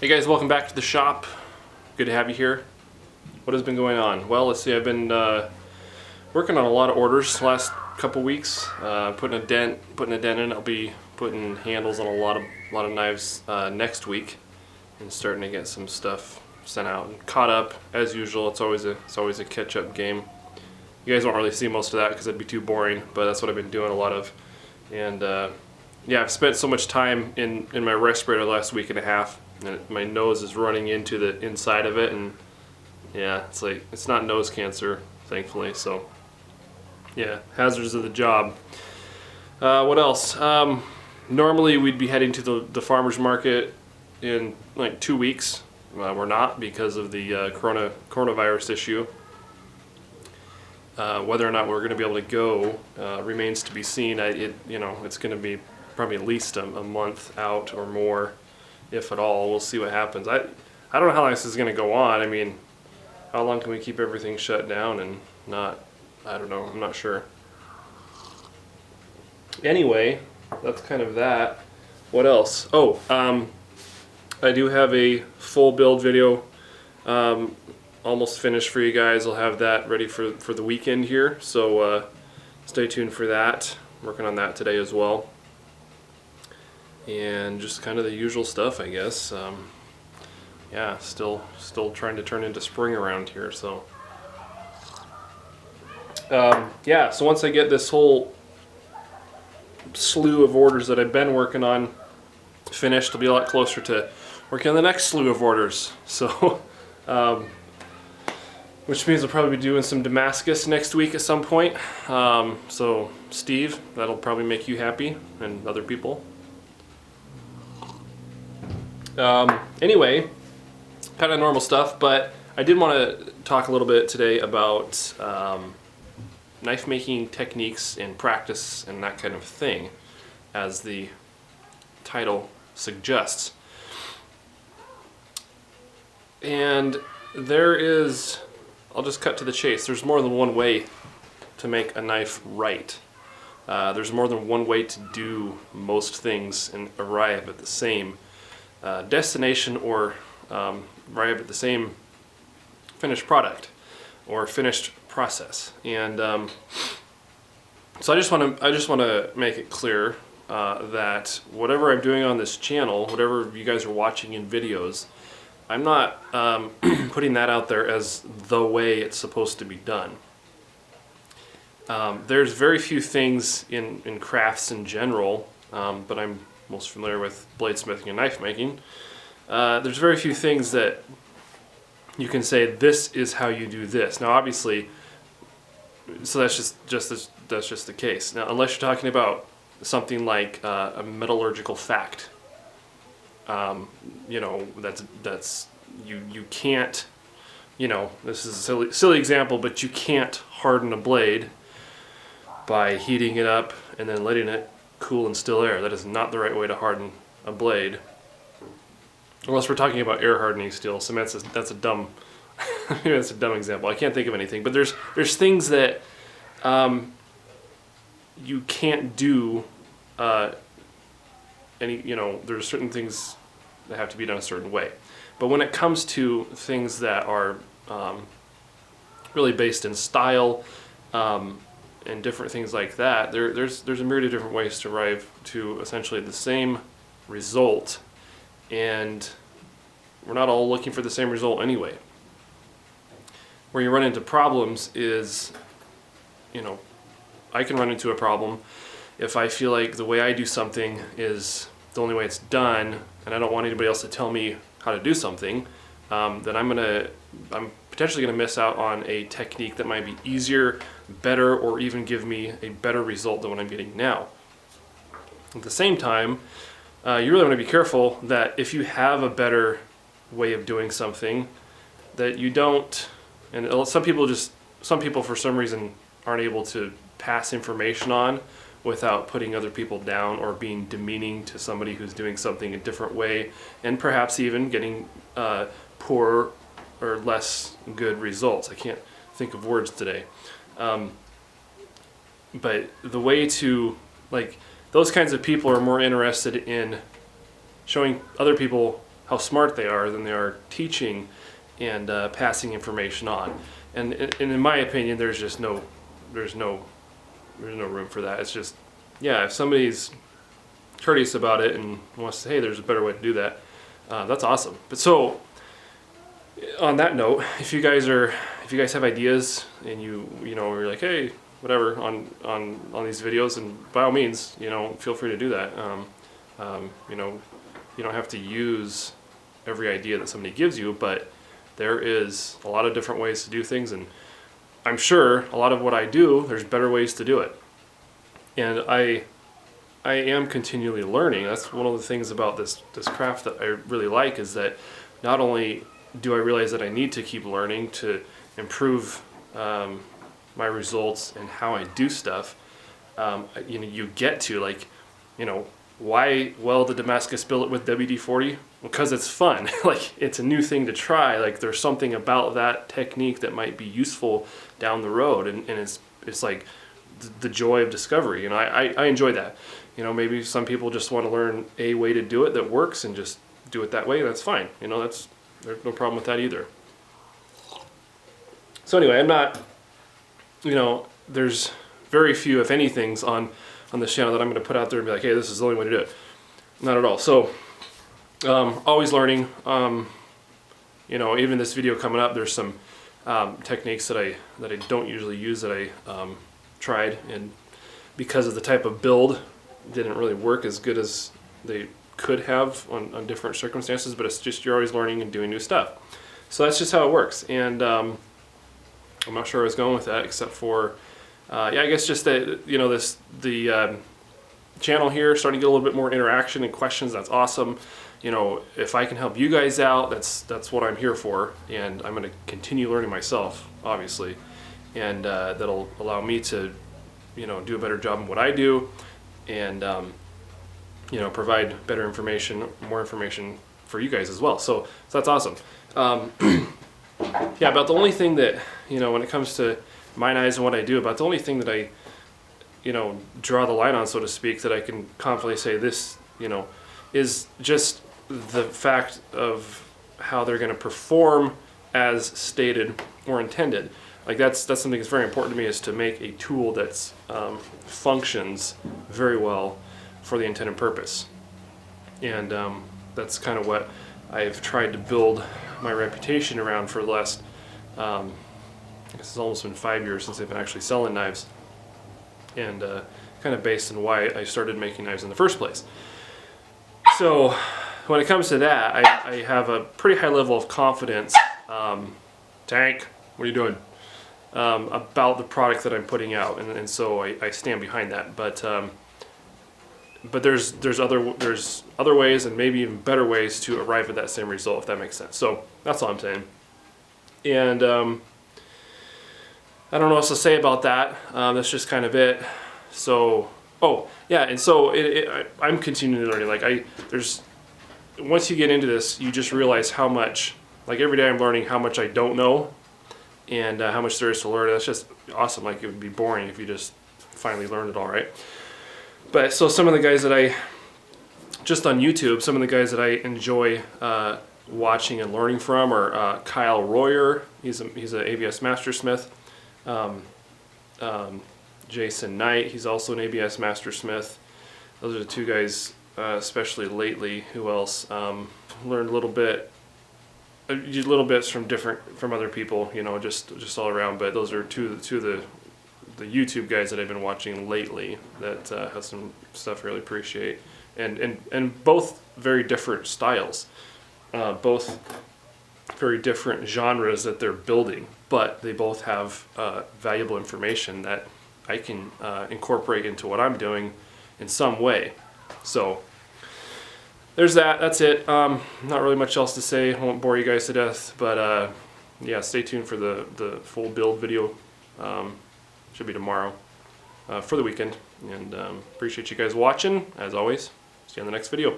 Hey guys, welcome back to the shop. Good to have you here. What has been going on? Well, let's see, I've been working on a lot of orders the last couple weeks. Putting a dent in. I'll be putting handles on a lot of knives next week, and starting to get some stuff sent out and caught up as usual. It's always a catch-up game. You guys won't really see most of that because it'd be too boring, but that's what I've been doing a lot of. And yeah, I've spent so much time in my respirator the last week and a half, and my nose is running into the inside of it, and yeah, it's not nose cancer, thankfully. So yeah, hazards of the job. What else? Normally we'd be heading to the farmers market in like 2 weeks. We're not because of the coronavirus issue. Whether or not we're going to be able to go remains to be seen. It's going to be probably at least a month out or more, if at all. We'll see what happens. I don't know how long this is going to go on. I mean, how long can we keep everything shut down and not? I don't know. I'm not sure. Anyway, that's kind of that. What else? Oh, I do have a full build video almost finished for you guys. I'll have that ready for the weekend here, so stay tuned for that. I'm working on that today as well. And just kind of the usual stuff, I guess. Yeah, still trying to turn into spring around here, so yeah, so once I get this whole slew of orders that I've been working on finished, I'll be a lot closer to working on the next slew of orders. So which means I'll probably be doing some Damascus next week at some point. So Steve, that'll probably make you happy, and other people. Anyway, kind of normal stuff, but I did want to talk a little bit today about knife making techniques and practice and that kind of thing, as the title suggests. And there is, I'll just cut to the chase, there's more than one way to make a knife right. There's more than one way to do most things and arrive at the same destination, or arrive at the same finished product or finished process. And so I just want to make it clear that whatever I'm doing on this channel, whatever you guys are watching in videos, I'm not putting that out there as the way it's supposed to be done. There's very few things in crafts in general, but I'm most familiar with bladesmithing and knife making. There's very few things that you can say, this is how you do this. Now obviously, so that's just the case. Now unless you're talking about something like a metallurgical fact, that's you can't, this is a silly example, but you can't harden a blade by heating it up and then letting it cool in still air. That is not the right way to harden a blade, unless we're talking about air hardening steel. So that's a dumb that's a dumb example. I can't think of anything, but there's things that you can't do. There's certain things that have to be done a certain way. But when it comes to things that are really based in style, and different things like that, there's a myriad of different ways to arrive to essentially the same result, and we're not all looking for the same result anyway. Where you run into problems is, I can run into a problem if I feel like the way I do something is the only way it's done, and I don't want anybody else to tell me how to do something, then I'm potentially going to miss out on a technique that might be easier, better, or even give me a better result than what I'm getting now. At the same time, you really want to be careful that if you have a better way of doing something, that you don't, and some people for some reason aren't able to pass information on without putting other people down or being demeaning to somebody who's doing something a different way, and perhaps even getting poor or less good results. I can't think of words today. But the way to, those kinds of people are more interested in showing other people how smart they are than they are teaching and passing information on. And in my opinion, there's no room for that. It's just, yeah, if somebody's courteous about it and wants to say, hey, there's a better way to do that, that's awesome. But so, on that note, if you guys have ideas and you're like, hey, whatever on these videos, and by all means, feel free to do that. You don't have to use every idea that somebody gives you, but there is a lot of different ways to do things, and I'm sure a lot of what I do, there's better ways to do it. And I am continually learning. That's one of the things about this craft that I really like, is that not only do I realize that I need to keep learning to improve my results and how I do stuff, you get to, like, why weld the Damascus billet with WD-40? Because it's fun. Like, it's a new thing to try. Like, there's something about that technique that might be useful down the road, and it's like the joy of discovery. I enjoy that. Maybe some people just want to learn a way to do it that works and just do it that way. That's fine. There's no problem with that either. So anyway, I'm not, there's very few, if any, things on this channel that I'm going to put out there and be like, hey, this is the only way to do it. Not at all. So, always learning. Even this video coming up, there's some techniques that I don't usually use that I tried, and because of the type of build, didn't really work as good as they could have on different circumstances. But it's just, you're always learning and doing new stuff. So that's just how it works. And I'm not sure where I was going with that, except for I guess just that the channel here starting to get a little bit more interaction and questions. That's awesome. If I can help you guys out, that's what I'm here for, and I'm going to continue learning myself, obviously, and that'll allow me to do a better job in what I do, and provide better information, more information for you guys as well. So that's awesome. Yeah, about the only thing that when it comes to mine eyes and what I do, about the only thing that I draw the line on, so to speak, that I can confidently say this is just the fact of how they're going to perform as stated or intended. Like, that's something that's very important to me, is to make a tool that's functions very well for the intended purpose. And that's kind of what I've tried to build my reputation around for the last I guess it's almost been 5 years since I've been actually selling knives, and kind of based on why I started making knives in the first place. So when it comes to that, I have a pretty high level of confidence, Tank, what are you doing, about the product that I'm putting out, and so I stand behind that. But there's other ways, and maybe even better ways, to arrive at that same result, if that makes sense. So that's all I'm saying. And I don't know what else to say about that. That's just kind of it. So, oh yeah, and so I'm continuing learning. Like, once you get into this, you just realize how much, like, every day I'm learning how much I don't know, and how much there is to learn. That's just awesome. Like, it would be boring if you just finally learned it all, right? But so some of the guys that just on YouTube, some of the guys that I enjoy watching and learning from are Kyle Royer. He's an ABS Mastersmith. Jason Knight, he's also an ABS Mastersmith. Those are the two guys, especially lately. Who else? Learned little bits from other people, just all around. But those are two of the YouTube guys that I've been watching lately that have some stuff I really appreciate, and both very different styles, both very different genres that they're building, but they both have valuable information that I can incorporate into what I'm doing in some way. So there's that. That's it. Not really much else to say. I won't bore you guys to death, but yeah, stay tuned for the full build video. Should be tomorrow for the weekend, and appreciate you guys watching, as always. See you on the next video.